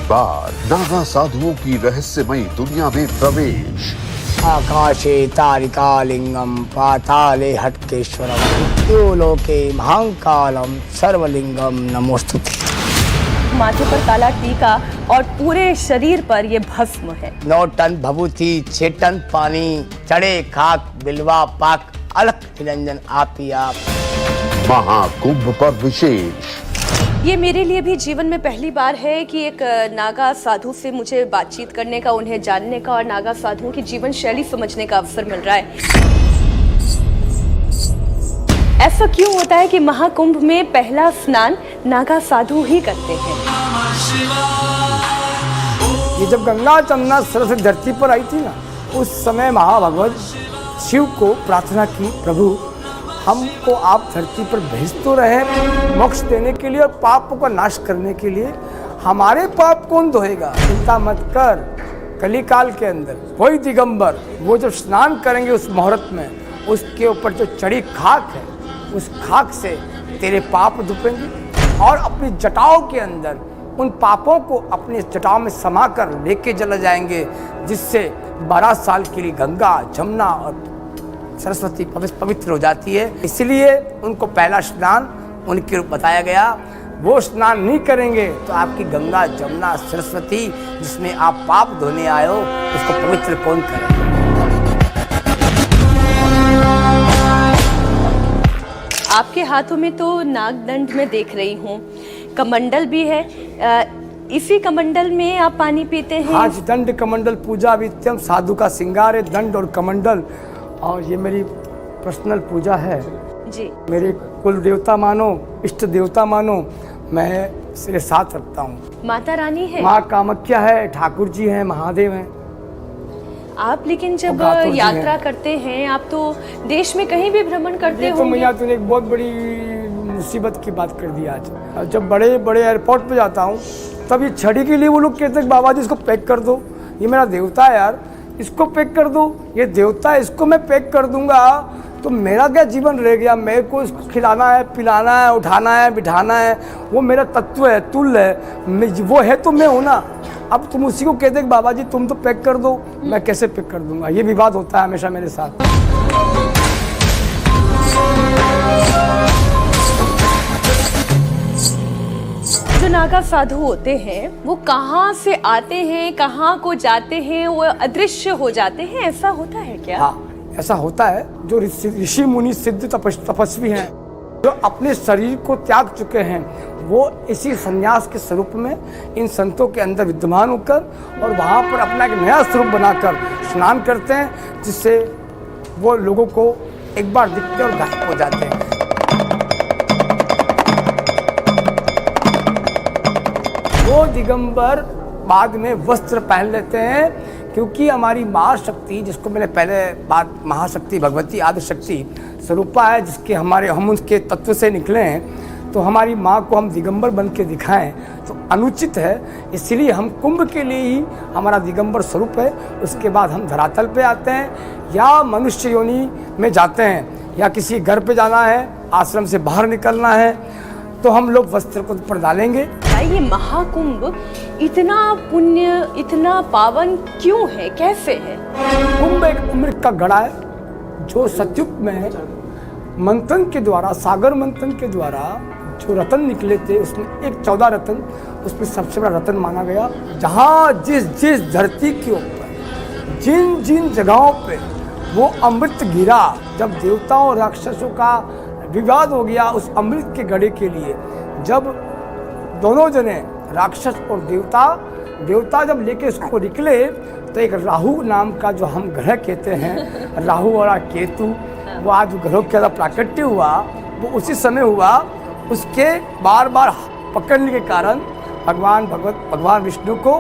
बार नागा साधुओं की रहस्यमयी दुनिया में प्रवेश। आकाशे तारिका लिंगम पाताले हटकेश्वरम लोके महाकालम सर्वलिंगम नमोस्तुते। माथे पर काला टीका और पूरे शरीर पर ये भस्म है। 9 टन भभूति, 6 टन पानी, चढ़े खाक बिल्वा पाक, अलख निरंजन आप ही आप। महाकुंभ पर विशेष। ये मेरे लिए भी जीवन में पहली बार है कि एक नागा साधु से मुझे बातचीत करने का, उन्हें जानने का और नागा साधुओं की जीवन शैली समझने का अवसर मिल रहा है। ऐसा क्यों होता है कि महाकुंभ में पहला स्नान नागा साधु ही करते हैं? ये जब गंगा जमुना सरस्वती धरती पर आई थी ना, उस समय महाभगवत शिव को प्रार्थना की, प्रभु हमको आप धरती पर भेज तो रहे मोक्ष देने के लिए और पापों का नाश करने के लिए, हमारे पाप कौन धोएगा? चिंता मत कर, कलिकाल के अंदर वही दिगंबर वो जब स्नान करेंगे उस मुहूर्त में, उसके ऊपर जो चढ़ी खाक है उस खाक से तेरे पाप धुपेंगे और अपनी जटाओं के अंदर उन पापों को अपनी जटाओं में समा कर लेके चले जाएंगे, जिससे 12 साल के लिए गंगा जमुना और सरस्वती पवित्र हो जाती है। इसलिए उनको पहला स्नान उनके रूप बताया गया। वो स्नान नहीं करेंगे तो आपकी गंगा जमुना सरस्वती जिसमें आप पाप धोने आए हो उसको पवित्र कौन करेगा? आपके हाथों में तो नागदंड में देख रही हूँ, कमंडल भी है। इसी कमंडल में आप पानी पीते हैं? हाँ जी, दंड कमंडल पूजा वित्यम साधु का श्रृंगार है, दंड और कमंडल। और ये मेरी पर्सनल पूजा है जी। मेरे कुल देवता मानो, इष्ट देवता मानो, मैं इसके साथ रखता हूँ। माता रानी है, माँ कामाख्या है, ठाकुर जी हैं, महादेव हैं। आप लेकिन जब यात्रा करते हैं, आप तो देश में कहीं भी भ्रमण करते हो। तो मैया तूने एक बहुत बड़ी मुसीबत की बात कर दी आज। जब बड़े बड़े एयरपोर्ट पे जाता हूँ तब ये छड़ी के लिए वो लोग कहते हैं बाबा जी इसको पैक कर दो, ये मेरा देवता है यार, इसको पैक कर दो, ये देवता है, इसको मैं पैक कर दूंगा तो मेरा क्या जीवन रह गया? मेरे को इसको खिलाना है, पिलाना है, उठाना है, बिठाना है, वो मेरा तत्व है, तुल्य है, वो है तो मैं हूँ ना। अब तुम उसी को कहते कि बाबा जी तुम तो पैक कर दो, मैं कैसे पैक कर दूंगा? ये विवाद होता है हमेशा मेरे साथ। जो नागा साधु होते हैं वो कहाँ से आते हैं, कहाँ को जाते हैं, वो अदृश्य हो जाते हैं, ऐसा होता है क्या? हाँ, ऐसा होता है। जो ऋषि मुनि सिद्ध तपस्वी हैं, जो अपने शरीर को त्याग चुके हैं, वो इसी संन्यास के स्वरूप में इन संतों के अंदर विद्यमान होकर और वहाँ पर अपना एक नया स्वरूप बनाकर स्नान करते हैं, जिससे वो लोगों को एक बार दिखते और गायब हो जाते हैं। वो दिगंबर बाद में वस्त्र पहन लेते हैं, क्योंकि हमारी माँ शक्ति, जिसको मैंने पहले बात महाशक्ति भगवती आदि शक्ति स्वरूपा है, जिसके हम उसके तत्व से निकले हैं, तो हमारी माँ को हम दिगंबर बन के दिखाएं तो अनुचित है। इसलिए हम कुंभ के लिए ही हमारा दिगंबर स्वरूप है। उसके बाद हम धरातल पे आते हैं या मनुष्य योनि में जाते हैं या किसी घर पे जाना है, आश्रम से बाहर निकलना है, तो हम लोग वस्त्र को ऊपर डालेंगे। ये महाकुंभ इतना पुण्य, इतना पावन क्यों है, कैसे है? कुंभ एक अमृत का घड़ा है जो सतयुग में मंथन के द्वारा, सागर मंथन के द्वारा जो रत्न निकले थे, उसमें एक 14 रत्न, उसमें सबसे बड़ा रत्न माना गया। जहाँ जिस धरती के ऊपर जिन जिन जगहों पे वो अमृत गिरा, जब देवताओं और राक्षसों का विवाद हो गया उस अमृत के घड़े के लिए, जब दोनों जने राक्षस और देवता जब लेके उसको निकले, तो एक राहु नाम का जो हम ग्रह कहते हैं, राहु और केतु, वो आज ग्रहों के अंदर प्राकट्य हुआ, वो उसी समय हुआ। उसके बार बार पकड़ने के कारण भगवान विष्णु को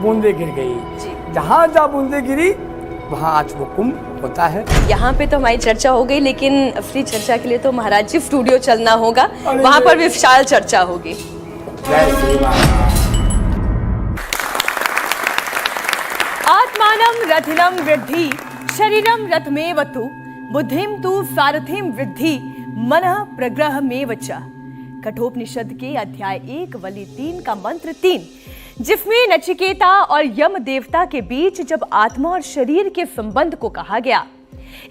बूंदे गिर गई। जहाँ जहाँ बूंदे गिरी वहाँ आज वो कुंभ होता है। यहाँ पे तो हमारी चर्चा हो गई, लेकिन असली चर्चा के लिए तो महाराज जी स्टूडियो चलना होगा, वहाँ पर विशाल चर्चा होगी। आत्मानं रथिनं वृद्धि शरीरं रथमेव तु बुद्धिं तु सारथिं वृद्धि मनः प्रग्रहमेव च। कठोपनिषद के अध्याय 1 वली 3 का मंत्र 3। जिसमें नचिकेता और यम देवता के बीच जब आत्मा और शरीर के संबंध को कहा गया,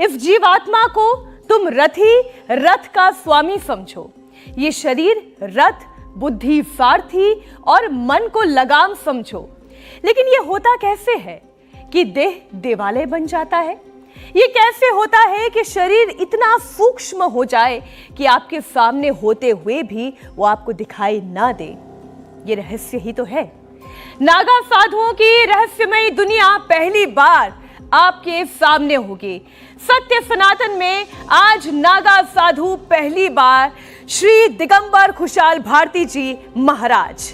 इस जीवात्मा को तुम रथ का स्वामी समझो, ये शरीर रथ, बुद्धि सारथी और मन को लगाम समझो। लेकिन ये होता कैसे है कि देह देवालय बन जाता है? ये कैसे होता है कि शरीर इतना सूक्ष्म हो जाए कि आपके सामने होते हुए भी वो आपको दिखाई ना दे? ये रहस्य ही तो है। नागा साधुओं की रहस्यमयी दुनिया पहली बार आपके सामने होगी। सत्य सनातन में आज नागा साधु पहली बार श्री दिगंबर खुशहाल भारती जी महाराज।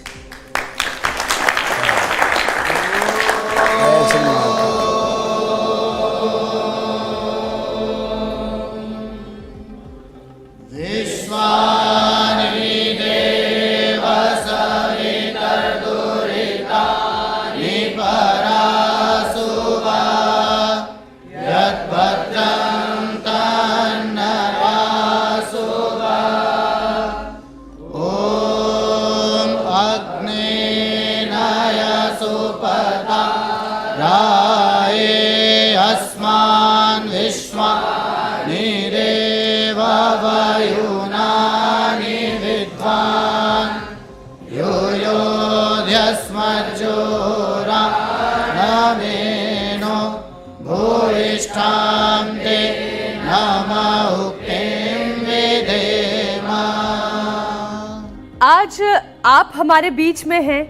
आज आप हमारे बीच में हैं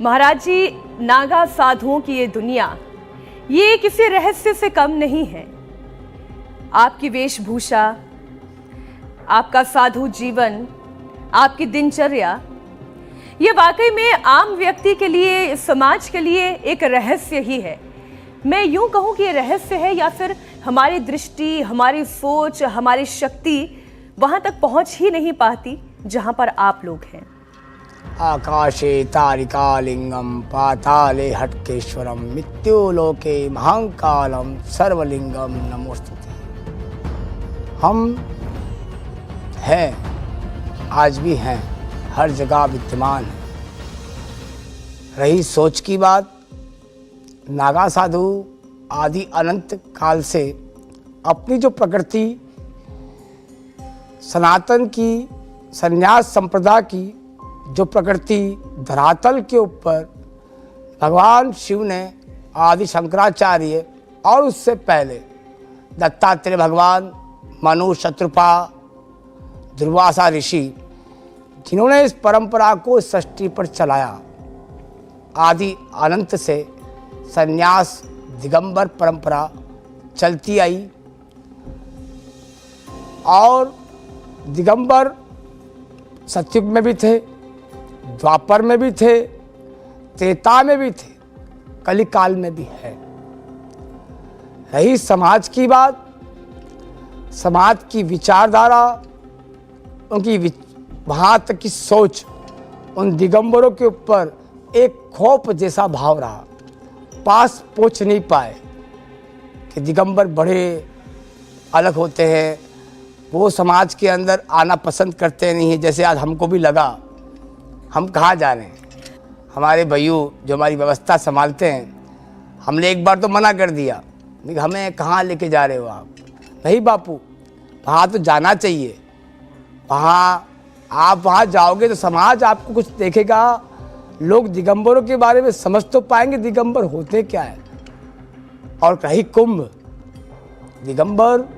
महाराज जी। नागा साधुओं की ये दुनिया, ये किसी रहस्य से कम नहीं है। आपकी वेशभूषा, आपका साधु जीवन, आपकी दिनचर्या, ये वाकई में आम व्यक्ति के लिए, समाज के लिए एक रहस्य ही है। मैं यूं कहूं कि ये रहस्य है, या फिर हमारी दृष्टि, हमारी सोच, हमारी शक्ति वहां तक पहुंच ही नहीं पाती जहां पर आप लोग हैं। आकाशे तारिकालिंगम पाताले हटकेश्वरम मृत्युलोके महाकालम सर्वलिंगम नमोस्तुते। हम हैं, आज भी हैं, हर जगह विद्यमान है। रही सोच की बात, नागा साधु आदि अनंत काल से अपनी जो प्रकृति सनातन की, संन्यास संप्रदाय की जो प्रकृति धरातल के ऊपर भगवान शिव ने, आदि शंकराचार्य और उससे पहले दत्तात्रेय भगवान, मनु, शत्रुपा, दुर्वासा ऋषि, जिन्होंने इस परंपरा को सृष्टि पर चलाया, आदि अनंत से संन्यास दिगंबर परंपरा चलती आई। और दिगंबर सतयुग में भी थे, द्वापर में भी थे, त्रेता में भी थे, कलिकाल में भी है। रही समाज की बात, समाज की विचारधारा, उनकी वहाँ तक की सोच, उन दिगंबरों के ऊपर एक खौफ जैसा भाव रहा। पास पहुँच नहीं पाए कि दिगंबर बड़े अलग होते हैं, वो समाज के अंदर आना पसंद करते नहीं हैं। जैसे आज हमको भी लगा, हम कहाँ जा रहे हैं। हमारे भैया जो हमारी व्यवस्था संभालते हैं, हमने एक बार तो मना कर दिया, हमें कहाँ लेके जा रहे हो आप? नहीं बापू, वहाँ तो जाना चाहिए। वहाँ आप वहाँ जाओगे तो समाज आपको कुछ देखेगा, लोग दिगंबरों के बारे में समझ तो पाएंगे दिगंबर होते क्या है। और रही कुंभ, दिगंबर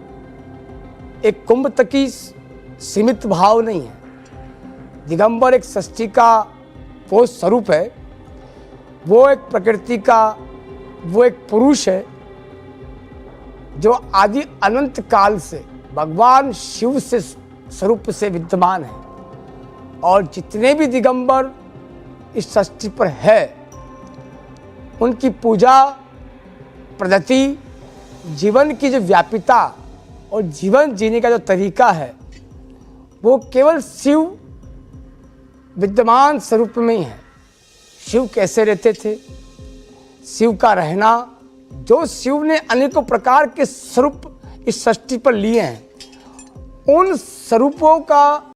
एक कुंभ तक की सीमित भाव नहीं है। दिगंबर एक सृष्टि का वो स्वरूप है, वो एक प्रकृति का वो एक पुरुष है जो आदि अनंत काल से भगवान शिव से स्वरूप से विद्यमान है। और जितने भी दिगंबर इस सृष्टि पर है, उनकी पूजा पद्धति, जीवन की जो व्यापिता और जीवन जीने का जो तरीका है, वो केवल शिव विद्यमान स्वरूप में ही है। शिव कैसे रहते थे, शिव का रहना, जो शिव ने अनेकों प्रकार के स्वरूप इस सृष्टि पर लिए हैं, उन स्वरूपों का